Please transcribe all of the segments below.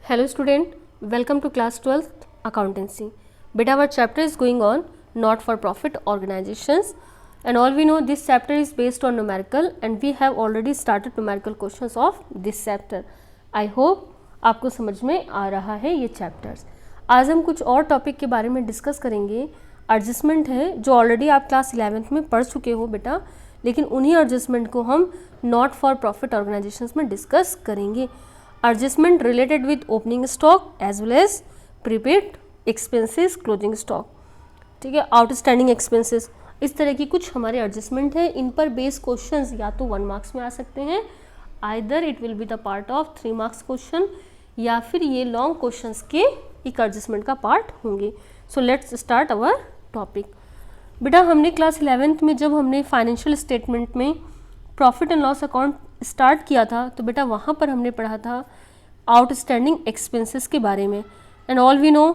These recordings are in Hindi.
Hello student, welcome to class 12th accountancy. Beta our chapter is going on not for profit organizations and all we know this chapter is based on numerical and we have already started numerical questions of this chapter. I hope आपको समझ में आ रहा है ये चैप्टर्स. आज हम कुछ और टॉपिक के बारे में डिस्कस करेंगे. एडजस्टमेंट है जो ऑलरेडी आप क्लास 11th में पढ़ चुके हो बेटा, लेकिन उन्हीं एडजस्टमेंट को हम नॉट फॉर प्रॉफिट ऑर्गेनाइजेशंस में डिस्कस करेंगे. Adjustment related with opening stock as well as prepaid expenses, closing stock, ठीक है, आउटस्टैंडिंग एक्सपेंसेस, इस तरह की कुछ हमारे एडजस्टमेंट है. इन पर बेस क्वेश्चंस या तो 1 मार्क्स में आ सकते हैं, either it will be the part of 3 marks question, या फिर ये लॉन्ग क्वेश्चंस के एक एडजस्टमेंट का पार्ट होंगे. So let's start our topic. बेटा हमने क्लास 11th में जब हमने फाइनेंशियल स्टेटमेंट में profit and loss account start किया था तो बेटा वहाँ पर हमने पढ़ा था आउटस्टैंडिंग एक्सपेंसेस के बारे में. And all we know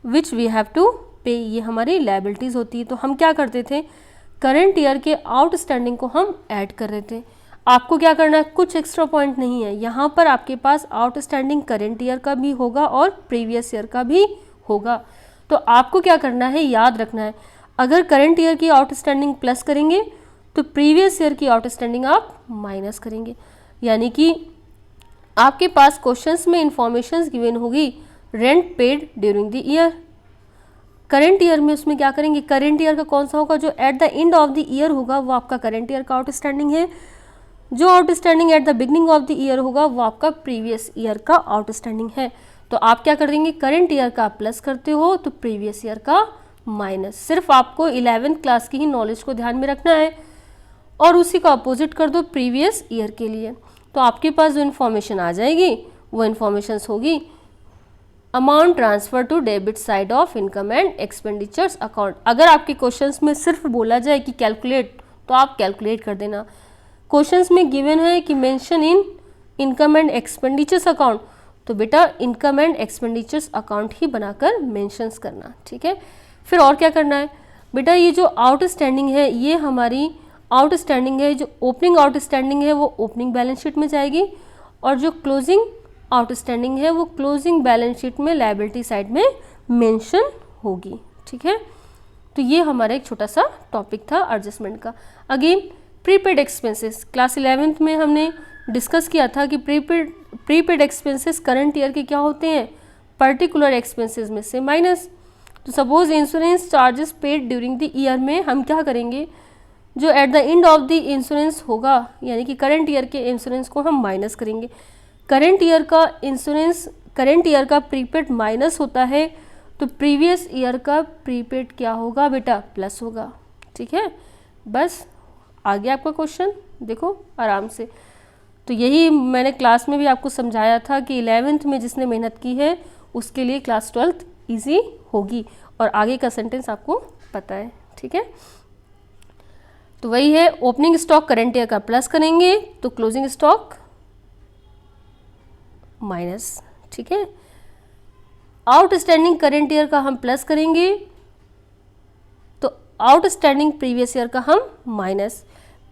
which we have to pay, ये हमारी लायबिलिटीज़ होती है. तो हम क्या करते थे, करंट ईयर के आउटस्टैंडिंग को हम ऐड कर रहे थे. आपको क्या करना है, कुछ एक्स्ट्रा पॉइंट नहीं है, यहाँ पर आपके पास आउटस्टैंडिंग करंट ईयर का भी होगा और प्रीवियस ईयर का भी होगा. तो आपको क्या करना है, याद रखना है, अगर करंट ईयर की आउटस्टैंडिंग प्लस करेंगे तो प्रीवियस ईयर की आउटस्टैंडिंग आप माइनस करेंगे. यानी कि आपके पास क्वेश्चंस में इंफॉर्मेशन गिवन होगी rent paid during the year. Current year में उसमें क्या करेंगे, करंट ईयर का कौन सा होगा, जो at the end of the year होगा वो आपका करंट ईयर का आउटस्टैंडिंग है. जो outstanding at the beginning of the year होगा वो आपका प्रीवियस ईयर का आउटस्टैंडिंग है. तो आप क्या कर देंगे, करंट ईयर का प्लस करते हो तो प्रीवियस ईयर का माइनस. सिर्फ आपको 11th क्लास की ही नॉलेज को ध्यान में रखना है और उसी का अपोजिट कर दो प्रीवियस ईयर के लिए. तो आपके पास जो इन्फॉर्मेशन आ जाएगी वो इन्फॉर्मेशन होगी amount transfer to debit side of income and expenditures account. अगर आपके क्वेश्चंस में सिर्फ बोला जाए कि कैलकुलेट, तो आप कैलकुलेट कर देना. क्वेश्चंस में गिवन है कि mention in income and expenditures account, तो बेटा इनकम एंड एक्सपेंडिचर्स अकाउंट ही बनाकर मेंशंस करना. ठीक है, फिर और क्या करना है बेटा, ये जो आउटस्टैंडिंग है ये हमारी आउटस्टैंडिंग है, जो ओपनिंग आउटस्टैंडिंग है वो ओपनिंग बैलेंस शीट में जाएगी और जो क्लोजिंग आउटस्टैंडिंग है वो क्लोजिंग बैलेंस शीट में लायबिलिटी साइड में मेंशन होगी. ठीक है, तो ये हमारा एक छोटा सा टॉपिक था एडजस्टमेंट का. Again prepaid expenses, class 11th में हमने डिस्कस किया था कि प्रीपेड एक्सपेंसेस करंट ईयर के क्या होते हैं, पर्टिकुलर एक्सपेंसेस में से माइनस. तो suppose insurance charges paid during the year में हम क्या करेंगे, जो at the end of the insurance होगा यानी कि करंट ईयर के इंश्योरेंस को हम माइनस करेंगे. करंट ईयर का इंश्योरेंस, करंट ईयर का प्रीपेड माइनस होता है तो प्रीवियस ईयर का प्रीपेड क्या होगा बेटा, प्लस होगा. ठीक है, बस आ गया आपका क्वेश्चन, देखो आराम से. तो यही मैंने क्लास में भी आपको समझाया था कि 11th में जिसने मेहनत की है उसके लिए क्लास 12th ईजी होगी और आगे का सेंटेंस आपको पता है. ठीक है, तो वही है, ओपनिंग स्टॉक करंट ईयर का प्लस करेंगे तो क्लोजिंग स्टॉक माइनस. ठीक है, आउटस्टैंडिंग करंट ईयर का हम प्लस करेंगे तो आउटस्टैंडिंग प्रीवियस ईयर का हम माइनस.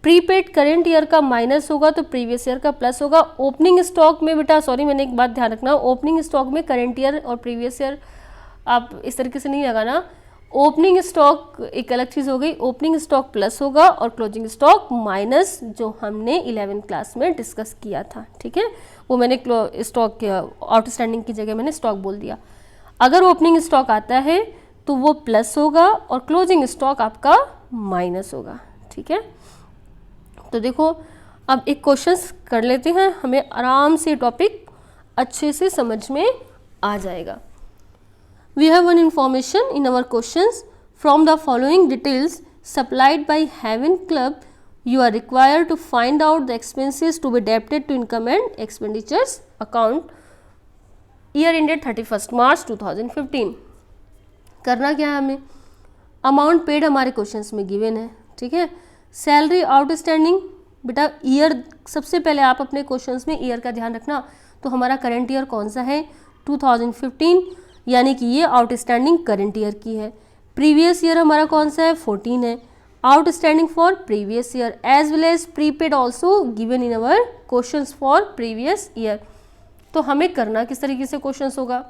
प्रीपेड करंट ईयर का माइनस होगा तो प्रीवियस ईयर का प्लस होगा. ओपनिंग स्टॉक में बेटा सॉरी मैंने एक बात ध्यान रखना, ओपनिंग स्टॉक में करंट ईयर और प्रीवियस ईयर आप इस तरीके से नहीं लगाना. ओपनिंग स्टॉक एक अलग चीज़ हो गई, ओपनिंग स्टॉक प्लस होगा और क्लोजिंग स्टॉक माइनस, जो हमने 11th क्लास में डिस्कस किया था. ठीक है, वो मैंने स्टॉक आउटस्टैंडिंग की जगह मैंने स्टॉक बोल दिया. अगर ओपनिंग स्टॉक आता है तो वो प्लस होगा और क्लोजिंग स्टॉक आपका माइनस होगा. ठीक है, तो देखो अब एक क्वेश्चन कर लेते हैं, हमें आराम से टॉपिक अच्छे से समझ में आ जाएगा. We have one information in our questions. From the following details supplied by Haven Club, you are required to find out the expenses to be debited to income and expenditures account year ended 31st March 2015. करना क्या है हमें, अमाउंट पेड हमारे क्वेश्चंस में गिवन है. ठीक है, सैलरी आउटस्टैंडिंग, बेटा ईयर सबसे पहले आप अपने क्वेश्चंस में ईयर का ध्यान रखना. तो हमारा करंट ईयर कौन सा है, 2015, यानी कि ये आउटस्टैंडिंग करंट ईयर की है. प्रीवियस ईयर हमारा कौन सा है, 14 है. Outstanding for previous year as well as prepaid also given in our questions for previous year. तो हमें करना किस तरीके से क्वेश्चंस होगा,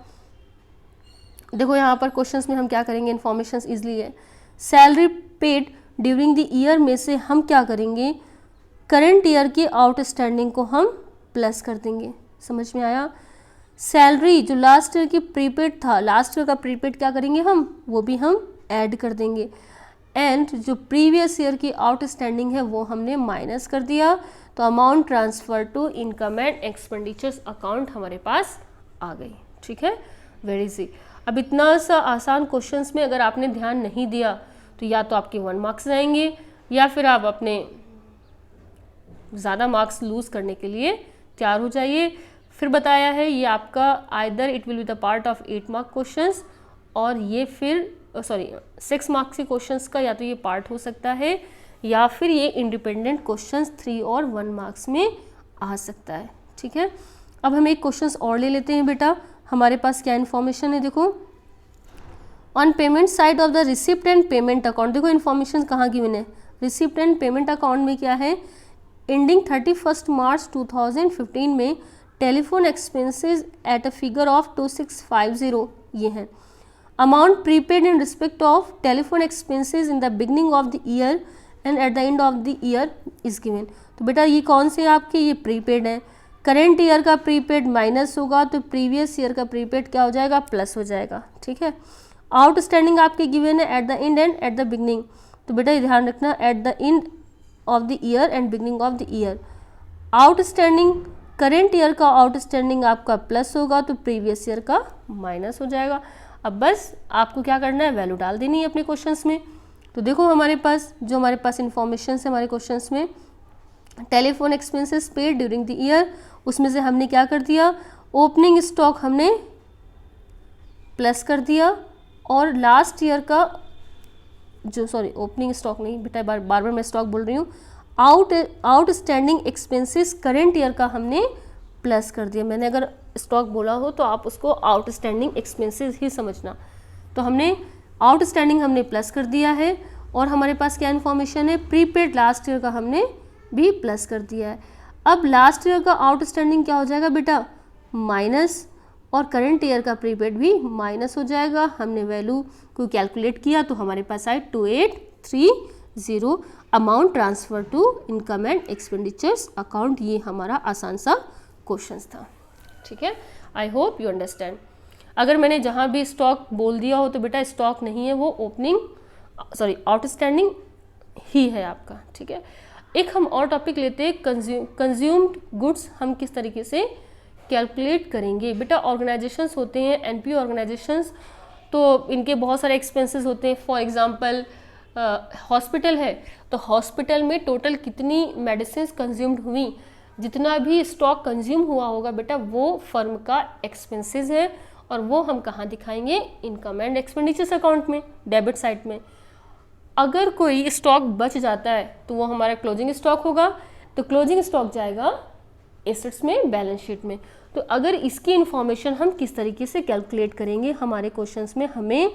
देखो यहाँ पर क्वेश्चंस में हम क्या करेंगे, इन्फॉर्मेशंस इजली है। Salary paid during the year में से हम क्या करेंगे, करंट ईयर की आउटस्टैंडिंग को हम प्लस कर देंगे। समझ में आया। सैलरी जो लास्ट ईयर की प्रीपेड था, लास्ट ईयर का प्रीपेड क्या करेंगे हम, वो भी हम ऐड कर देंगे। एंड जो प्रीवियस ईयर की आउटस्टैंडिंग है वो हमने माइनस कर दिया, तो amount transfer to income and expenditures account हमारे पास आ गई। ठीक है, वेरी इजी। अब इतना सा आसान क्वेश्चंस में अगर आपने ध्यान नहीं दिया तो या तो आपके 1 मार्क्स जाएंगे या फिर आप अपने ज़्यादा मार्क्स लूज करने के लिए तैयार हो जाइए। फिर बताया है ये आपका either it will be the part of 8 mark questions, और ये फिर 6 मार्क्स के क्वेश्चंस का या तो ये पार्ट हो सकता है या फिर ये इंडिपेंडेंट क्वेश्चंस 3 और 1 मार्क्स में आ सकता है। ठीक है, अब हम एक क्वेश्चंस और ले लेते हैं बेटा। हमारे पास क्या इन्फॉर्मेशन है, देखो on payment side of the receipt and payment account. देखो इन्फॉर्मेशन कहाँ गिवन है, रिसिप्ट एंड पेमेंट अकाउंट में क्या है, एंडिंग 31 मार्च 2015 में telephone expenses at a figure of 2650 ये है। Amount prepaid in respect of telephone expenses in the beginning of the year and at the end of the year is given. तो बेटा ये कौन से आपके, ये प्रीपेड है। करेंट ईयर का प्रीपेड माइनस होगा तो प्रीवियस ईयर का प्रीपेड क्या हो जाएगा, प्लस हो जाएगा। ठीक है, आउटस्टैंडिंग आपके गिवन है at the end and at the beginning, तो बेटा ये ध्यान रखना at the end of the year and beginning of the year. Outstanding current year का आउटस्टैंडिंग आपका प्लस होगा तो प्रीवियस ईयर का माइनस हो जाएगा। अब बस आपको क्या करना है, वैल्यू डाल देनी है अपने क्वेश्चंस में। तो देखो हमारे पास इन्फॉर्मेशन है हमारे क्वेश्चंस में, telephone expenses paid during the year, उसमें से हमने क्या कर दिया, ओपनिंग स्टॉक हमने प्लस कर दिया, और लास्ट ईयर का जो ओपनिंग स्टॉक नहीं बेटा, बार बार मैं स्टॉक बोल रही हूँ, आउटस्टैंडिंग एक्सपेंसेस करेंट ईयर का हमने प्लस कर दिया। मैंने अगर स्टॉक बोला हो तो आप उसको आउटस्टैंडिंग एक्सपेंसेस ही समझना। तो हमने आउटस्टैंडिंग हमने प्लस कर दिया है, और हमारे पास क्या इन्फॉर्मेशन है, प्रीपेड लास्ट ईयर का हमने भी प्लस कर दिया है। अब लास्ट ईयर का आउटस्टैंडिंग क्या हो जाएगा बेटा, माइनस, और करंट ईयर का प्रीपेड भी माइनस हो जाएगा। हमने वैल्यू को कैलकुलेट किया तो हमारे पास आए 2830, amount transfer to income and expenditures account. ये हमारा आसान सा क्वेश्चन था। ठीक है, आई होप यू अंडरस्टैंड। अगर मैंने जहाँ भी स्टॉक बोल दिया हो तो बेटा स्टॉक नहीं है, वो आउटस्टैंडिंग ही है आपका। ठीक है, एक हम और टॉपिक लेते हैं, कंज्यूम्ड गुड्स हम किस तरीके से कैलकुलेट करेंगे। बेटा ऑर्गेनाइजेशंस होते हैं, एनपीओ ऑर्गेनाइजेशंस, तो इनके बहुत सारे एक्सपेंसेस होते हैं। फॉर एग्जांपल हॉस्पिटल है तो हॉस्पिटल में टोटल कितनी मेडिसिन कंज्यूम्ड हुई, जितना भी स्टॉक कंज्यूम हुआ होगा बेटा वो फर्म का एक्सपेंसेस है, और वो हम कहाँ दिखाएंगे, इनकम एंड एक्सपेंडिचर्स अकाउंट में, डेबिट साइड में। अगर कोई स्टॉक बच जाता है तो वो हमारा क्लोजिंग स्टॉक होगा, तो क्लोजिंग स्टॉक जाएगा एसेट्स में, बैलेंस शीट में। तो अगर इसकी इंफॉर्मेशन हम किस तरीके से कैलकुलेट करेंगे, हमारे क्वेश्चंस में हमें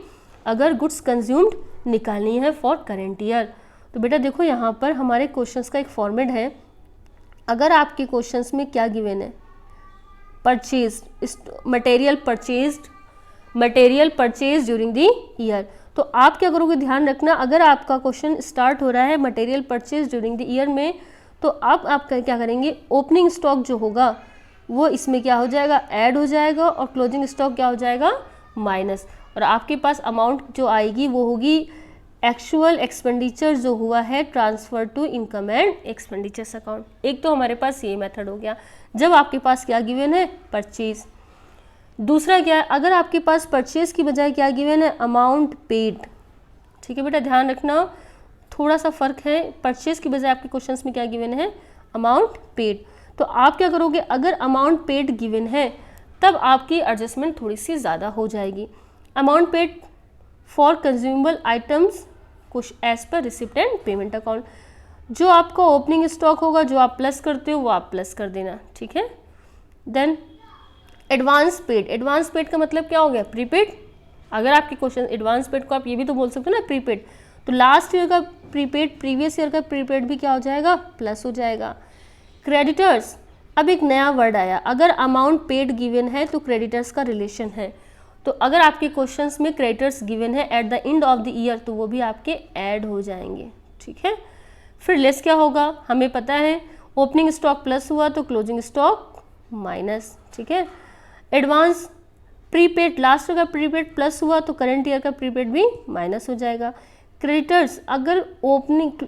अगर गुड्स कंज्यूम्ड निकालनी है फॉर करेंट ईयर, तो बेटा देखो यहाँ पर हमारे क्वेश्चंस का एक फॉर्मेट है। अगर आपके क्वेश्चंस में क्या गिवन है, material purchase during the year, तो आप क्या करोगे, ध्यान रखना, अगर आपका क्वेश्चन स्टार्ट हो रहा है material purchase during the year में, तो आप क्या करेंगे, ओपनिंग स्टॉक जो होगा वो इसमें क्या हो जाएगा, ऐड हो जाएगा, और क्लोजिंग स्टॉक क्या हो जाएगा, माइनस। और आपके पास अमाउंट जो आएगी वो होगी एक्चुअल एक्सपेंडिचर जो हुआ है transfer to income and expenditures account. एक तो हमारे पास ये मेथड हो गया जब आपके पास क्या गिवन है, परचेज। दूसरा क्या है, अगर आपके पास परचेज की बजाय क्या गिवन है, अमाउंट पेड। ठीक है बेटा, ध्यान रखना थोड़ा सा फर्क है, परचेज की बजाय आपके क्वेश्चंस में क्या गिवन है, अमाउंट पेड। तो आप क्या करोगे, अगर अमाउंट पेड गिवन है तब आपकी एडजस्टमेंट थोड़ी सी ज़्यादा हो जाएगी। Amount paid for consumable items कुछ as per receipt and payment account. जो आपका ओपनिंग स्टॉक होगा जो आप प्लस करते हो वो आप प्लस कर देना। ठीक है, then advance paid. Advance paid का मतलब क्या हो गया, प्रीपेड। अगर आपके क्वेश्चन एडवांस पेड को आप ये भी तो बोल सकते हो ना, प्रीपेड, तो लास्ट ईयर का प्रीपेड प्रीवियस ईयर का प्रीपेड भी क्या हो जाएगा, प्लस हो जाएगा। क्रेडिटर्स, अब एक नया वर्ड आया, अगर अमाउंट पेड गिवन है तो क्रेडिटर्स का रिलेशन है। तो अगर आपके क्वेश्चंस में क्रेडिटर्स गिवन है at the end of the year तो वो भी आपके ऐड हो जाएंगे, ठीक है। फिर लेस क्या होगा, हमें पता है ओपनिंग स्टॉक प्लस हुआ तो क्लोजिंग स्टॉक माइनस, ठीक है। एडवांस प्रीपेड, लास्ट का प्रीपेड प्लस हुआ तो करंट ईयर का प्रीपेड भी माइनस हो जाएगा। क्रेडिटर्स, अगर ओपनिंग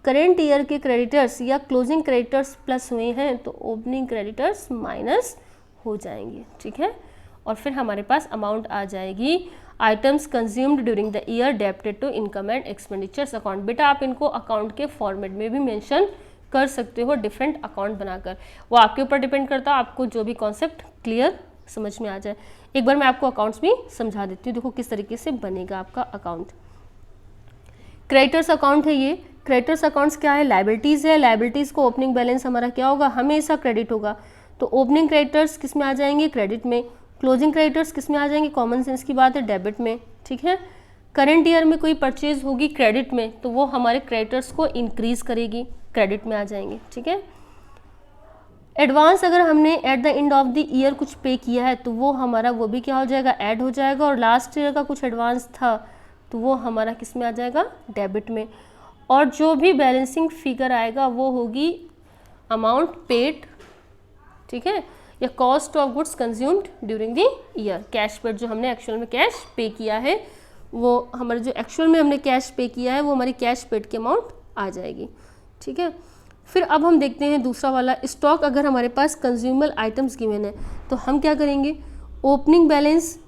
करंट ईयर के क्रेडिटर्स या क्लोजिंग क्रेडिटर्स प्लस हुए हैं तो ओपनिंग क्रेडिटर्स माइनस हो जाएंगे, ठीक है। और फिर हमारे पास अमाउंट आ जाएगी items consumed during the year debited to income and expenditures account. बेटा आप इनको अकाउंट के फॉर्मेट में भी मेंशन कर सकते हो डिफरेंट अकाउंट बनाकर, वो आपके ऊपर डिपेंड करता है, आपको जो भी कॉन्सेप्ट क्लियर समझ में आ जाए। एक बार मैं आपको अकाउंट्स भी समझा देती हूँ, देखो किस तरीके से बनेगा आपका अकाउंट। क्रेडिटर्स अकाउंट है ये। क्रेडिटर्स अकाउंट्स क्या है, लायबिलिटीज़ है। लायबिलिटीज़ को ओपनिंग बैलेंस हमारा क्या होगा, हमेशा क्रेडिट होगा, तो ओपनिंग क्रेडिटर्स किस में आ जाएंगे, क्रेडिट में। क्लोजिंग क्रेडिटर्स किस में आ जाएंगे, कॉमन सेंस की बात है, डेबिट में, ठीक है। करंट ईयर में कोई परचेज होगी क्रेडिट में तो वो हमारे क्रेडिटर्स को इंक्रीज करेगी, क्रेडिट में आ जाएंगे, ठीक है। एडवांस अगर हमने at the end of the year कुछ पे किया है तो वो हमारा वो भी क्या हो जाएगा, ऐड हो जाएगा। और लास्ट ईयर का कुछ एडवांस था तो वो हमारा किस में आ जाएगा, डेबिट में। और जो भी बैलेंसिंग फिगर आएगा वो होगी अमाउंट पेड, ठीक है, या cost of goods consumed during the year. Cash paid, जो हमने एक्चुअल में कैश पे किया है वो हमारे जो एक्चुअल में हमने कैश पे किया है वो हमारी कैश पेड की अमाउंट आ जाएगी, ठीक है। फिर अब हम देखते हैं दूसरा वाला, स्टॉक। अगर हमारे पास कंज्यूमर आइटम्स गिवन है तो हम क्या करेंगे, ओपनिंग बैलेंस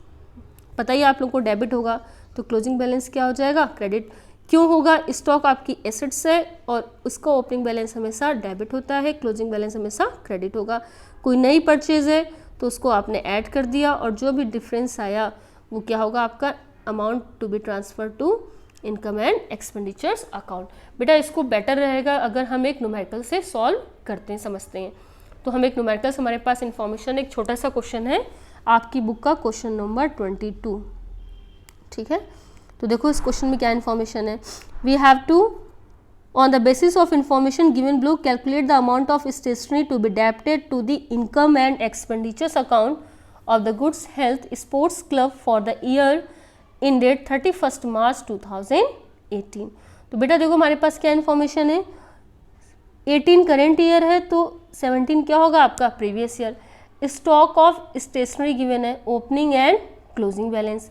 पता ही आप लोग को डेबिट होगा तो क्लोजिंग बैलेंस क्या हो जाएगा, क्रेडिट। क्यों होगा, स्टॉक आपकी एसेट्स है और उसका ओपनिंग बैलेंस हमेशा डेबिट होता है, क्लोजिंग बैलेंस हमेशा क्रेडिट होगा। कोई नई परचेज है तो उसको आपने ऐड कर दिया और जो भी डिफरेंस आया वो क्या होगा, आपका amount to be transfer to income and expenditures account. बेटा इसको बेटर रहेगा अगर हम एक न्यूमेरिकल से सॉल्व करते हैं, समझते हैं। तो हम एक न्यूमेरिकल से, हमारे पास इन्फॉर्मेशन, एक छोटा सा क्वेश्चन है आपकी बुक का, क्वेश्चन नंबर 22, ठीक है। तो देखो इस क्वेश्चन में क्या इन्फॉर्मेशन है, we have to on the basis of information given below calculate the amount of stationery to be debited to the income and expenditures account of the goods health sports club for the year in date 31 March 2018। तो बेटा देखो हमारे पास क्या इन्फॉर्मेशन है, 18 करेंट ईयर है तो 17 क्या होगा आपका, previous year. Stock of stationery given है, opening and closing balance.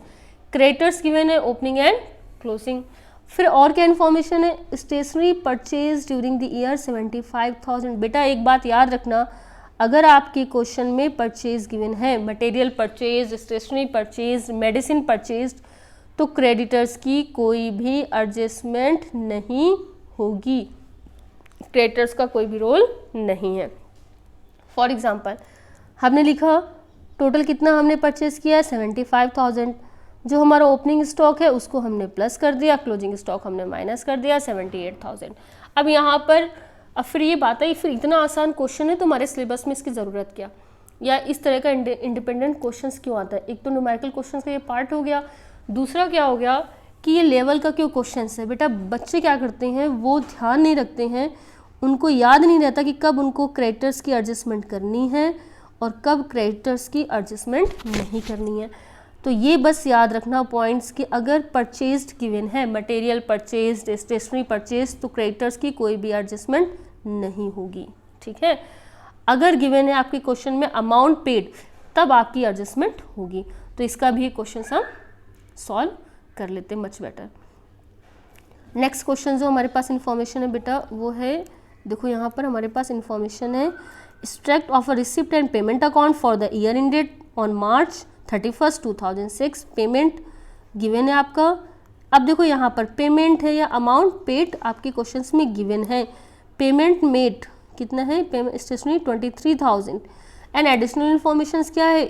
Creditors given है, ओपनिंग एंड क्लोजिंग। फिर और क्या इन्फॉर्मेशन है, stationery purchase during the year 75,000। बेटा एक बात याद रखना, अगर आपके क्वेश्चन में परचेज गिवन है, material purchase, stationery purchase, medicine purchase, तो क्रेडिटर्स की कोई भी एडजस्टमेंट नहीं होगी, क्रेडिटर्स का कोई भी रोल नहीं है। फॉर एग्जांपल हमने लिखा टोटल कितना हमने परचेज किया है, 75,000। जो हमारा ओपनिंग स्टॉक है उसको हमने प्लस कर दिया, क्लोजिंग स्टॉक हमने माइनस कर दिया, 78,000। अब यहाँ पर फिर ये बात है, फिर इतना आसान क्वेश्चन है तो हमारे सिलेबस में इसकी ज़रूरत क्या, या इस तरह का इंडिपेंडेंट क्वेश्चंस क्यों आता है। एक तो न्यूमेरिकल क्वेश्चंस का ये पार्ट हो गया, दूसरा क्या हो गया कि ये लेवल का क्यों क्वेश्चंस है। बेटा बच्चे क्या करते हैं, वो ध्यान नहीं रखते हैं, उनको याद नहीं रहता कि कब उनको क्रेडिटर्स की एडजस्टमेंट करनी है और कब क्रेडिटर्स की एडजस्टमेंट नहीं करनी है। तो ये बस याद रखना पॉइंट्स कि अगर परचेज्ड गिवन है, मटेरियल परचेज्ड, स्टेशनरी परचेज, तो क्रेडिटर्स की कोई भी एडजस्टमेंट नहीं होगी, ठीक है। अगर गिवन है आपके क्वेश्चन में अमाउंट पेड, तब आपकी एडजस्टमेंट होगी। तो इसका भी क्वेश्चन हम सॉल्व कर लेते हैं मच बेटर। नेक्स्ट क्वेश्चन जो हमारे पास इंफॉर्मेशन है बेटा वो है, देखो यहाँ पर हमारे पास इंफॉर्मेशन है, extract of a receipt and payment account for the year ended on March 31, 2006। Payment given है आपका। अब देखो यहाँ पर पेमेंट है या अमाउंट पेड आपके क्वेश्चंस में गिवन है। पेमेंट मेड कितना है, payment stationery 23,000 and additional information क्या है,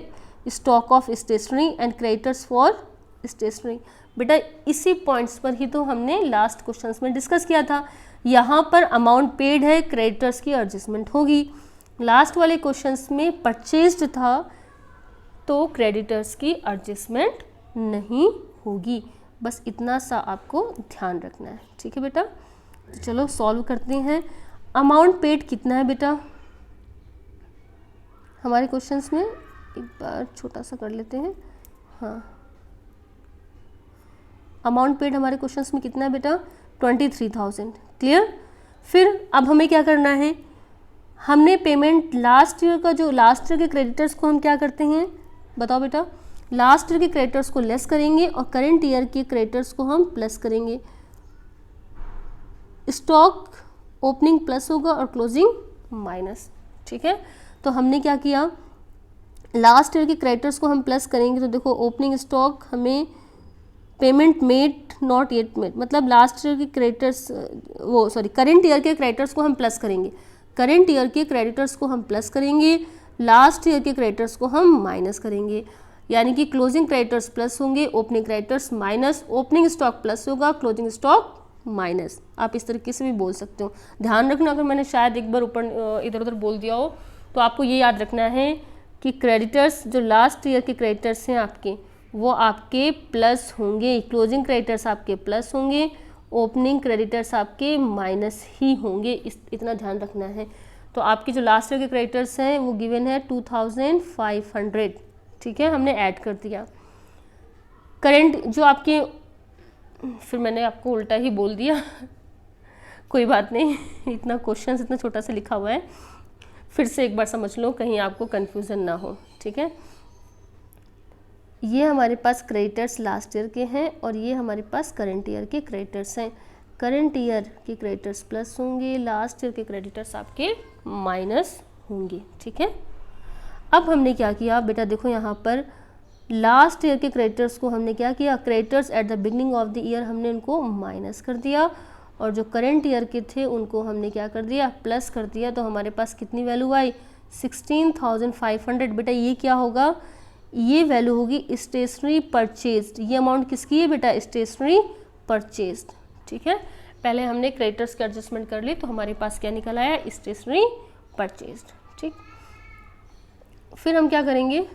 stock of stationery and creditors for stationery. बेटा इसी पॉइंट्स पर ही तो हमने लास्ट क्वेश्चंस में डिस्कस किया था। यहाँ पर अमाउंट पेड है, क्रेडिटर्स की एडजस्टमेंट होगी। लास्ट वाले क्वेश्चंस में परचेज्ड था तो क्रेडिटर्स की एडजस्टमेंट नहीं होगी। बस इतना सा आपको ध्यान रखना है, ठीक है बेटा। तो चलो सॉल्व करते हैं। अमाउंट पेड कितना है बेटा, हमारे क्वेश्चंस में एक बार छोटा सा कर लेते हैं। हाँ, अमाउंट पेड हमारे क्वेश्चंस में कितना है बेटा, 23,000। क्लियर। फिर अब हमें क्या करना है, हमने पेमेंट लास्ट ईयर का, जो लास्ट ईयर के क्रेडिटर्स को हम क्या करते हैं बताओ बेटा, लास्ट ईयर के क्रेडिटर्स को लेस करेंगे और करंट ईयर के क्रेडिटर्स को हम प्लस करेंगे। स्टॉक ओपनिंग प्लस होगा और क्लोजिंग माइनस। ठीक है, तो हमने क्या किया, लास्ट ईयर के क्रेडिटर्स को हम प्लस करेंगे। तो देखो ओपनिंग स्टॉक हमें payment made not yet made, मतलब लास्ट ईयर के क्रेडिटर्स, वो सॉरी करंट ईयर के क्रेडिटर्स को हम प्लस करेंगे, करंट ईयर के क्रेडिटर्स को हम प्लस करेंगे, लास्ट ईयर के क्रेडिटर्स को हम माइनस करेंगे। यानी कि क्लोजिंग क्रेडिटर्स प्लस होंगे, opening creditors minus, opening stock plus होगा, क्लोजिंग स्टॉक माइनस। आप इस तरीके से भी बोल सकते हो। ध्यान रखना, अगर मैंने शायद एक बार ऊपर इधर उधर बोल दिया हो तो आपको ये याद रखना है कि क्रेडिटर्स जो लास्ट ईयर के क्रेडिटर्स हैं आपके, वो आपके प्लस होंगे, क्लोजिंग क्रेडिटर्स आपके प्लस होंगे, ओपनिंग क्रेडिटर्स आपके माइनस ही होंगे। इतना ध्यान रखना है। तो आपके जो लास्ट ईयर के क्रेडिटर्स हैं वो गिवन है 2500। ठीक है, हमने ऐड कर दिया। करंट जो आपके, फिर मैंने आपको उल्टा ही बोल दिया कोई बात नहीं, इतना क्वेश्चन इतना छोटा सा लिखा हुआ है, फिर से एक बार समझ लो, कहीं आपको कन्फ्यूज़न ना हो। ठीक है, ये हमारे पास क्रेडिटर्स लास्ट ईयर के हैं और ये हमारे पास करंट ईयर के क्रेडिटर्स हैं। करंट ईयर के क्रेडिटर्स प्लस होंगे, लास्ट ईयर के क्रेडिटर्स आपके माइनस होंगे। ठीक है, अब हमने क्या किया बेटा, देखो यहाँ पर लास्ट ईयर के क्रेडिटर्स को हमने क्या किया, creditors at the beginning of the year हमने उनको माइनस कर दिया, और जो करंट ईयर के थे उनको हमने क्या कर दिया, प्लस कर दिया। तो हमारे पास कितनी वैल्यू आई, 16,500। बेटा ये क्या होगा, ये वैल्यू होगी स्टेशनरी परचेज्ड। ये अमाउंट किसकी है बेटा, स्टेशनरी परचेज्ड। ठीक है, पहले हमने क्रेडिटर्स की एडजस्टमेंट कर ली, तो हमारे पास क्या निकल आया, स्टेशनरी परचेज्ड। ठीक, फिर हम क्या करेंगे,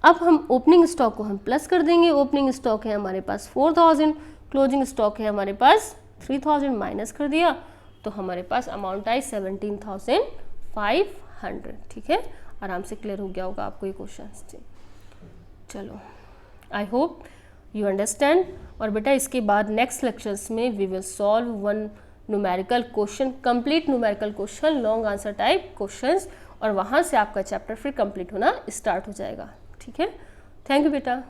अब हम ओपनिंग स्टॉक को हम प्लस कर देंगे। ओपनिंग स्टॉक है हमारे पास 4000, क्लोजिंग स्टॉक है हमारे पास 3000, माइनस कर दिया तो हमारे पास अमाउंट आई 17,500। ठीक है, आराम से क्लियर हो गया होगा आपको ये क्वेश्चन। चलो, आई होप यू अंडरस्टैंड। और बेटा इसके बाद नेक्स्ट लेक्चर्स में we will solve one numerical question, complete numerical question, long answer type questions, और वहाँ से आपका चैप्टर फिर कंप्लीट होना स्टार्ट हो जाएगा। ठीक है, थैंक यू बेटा।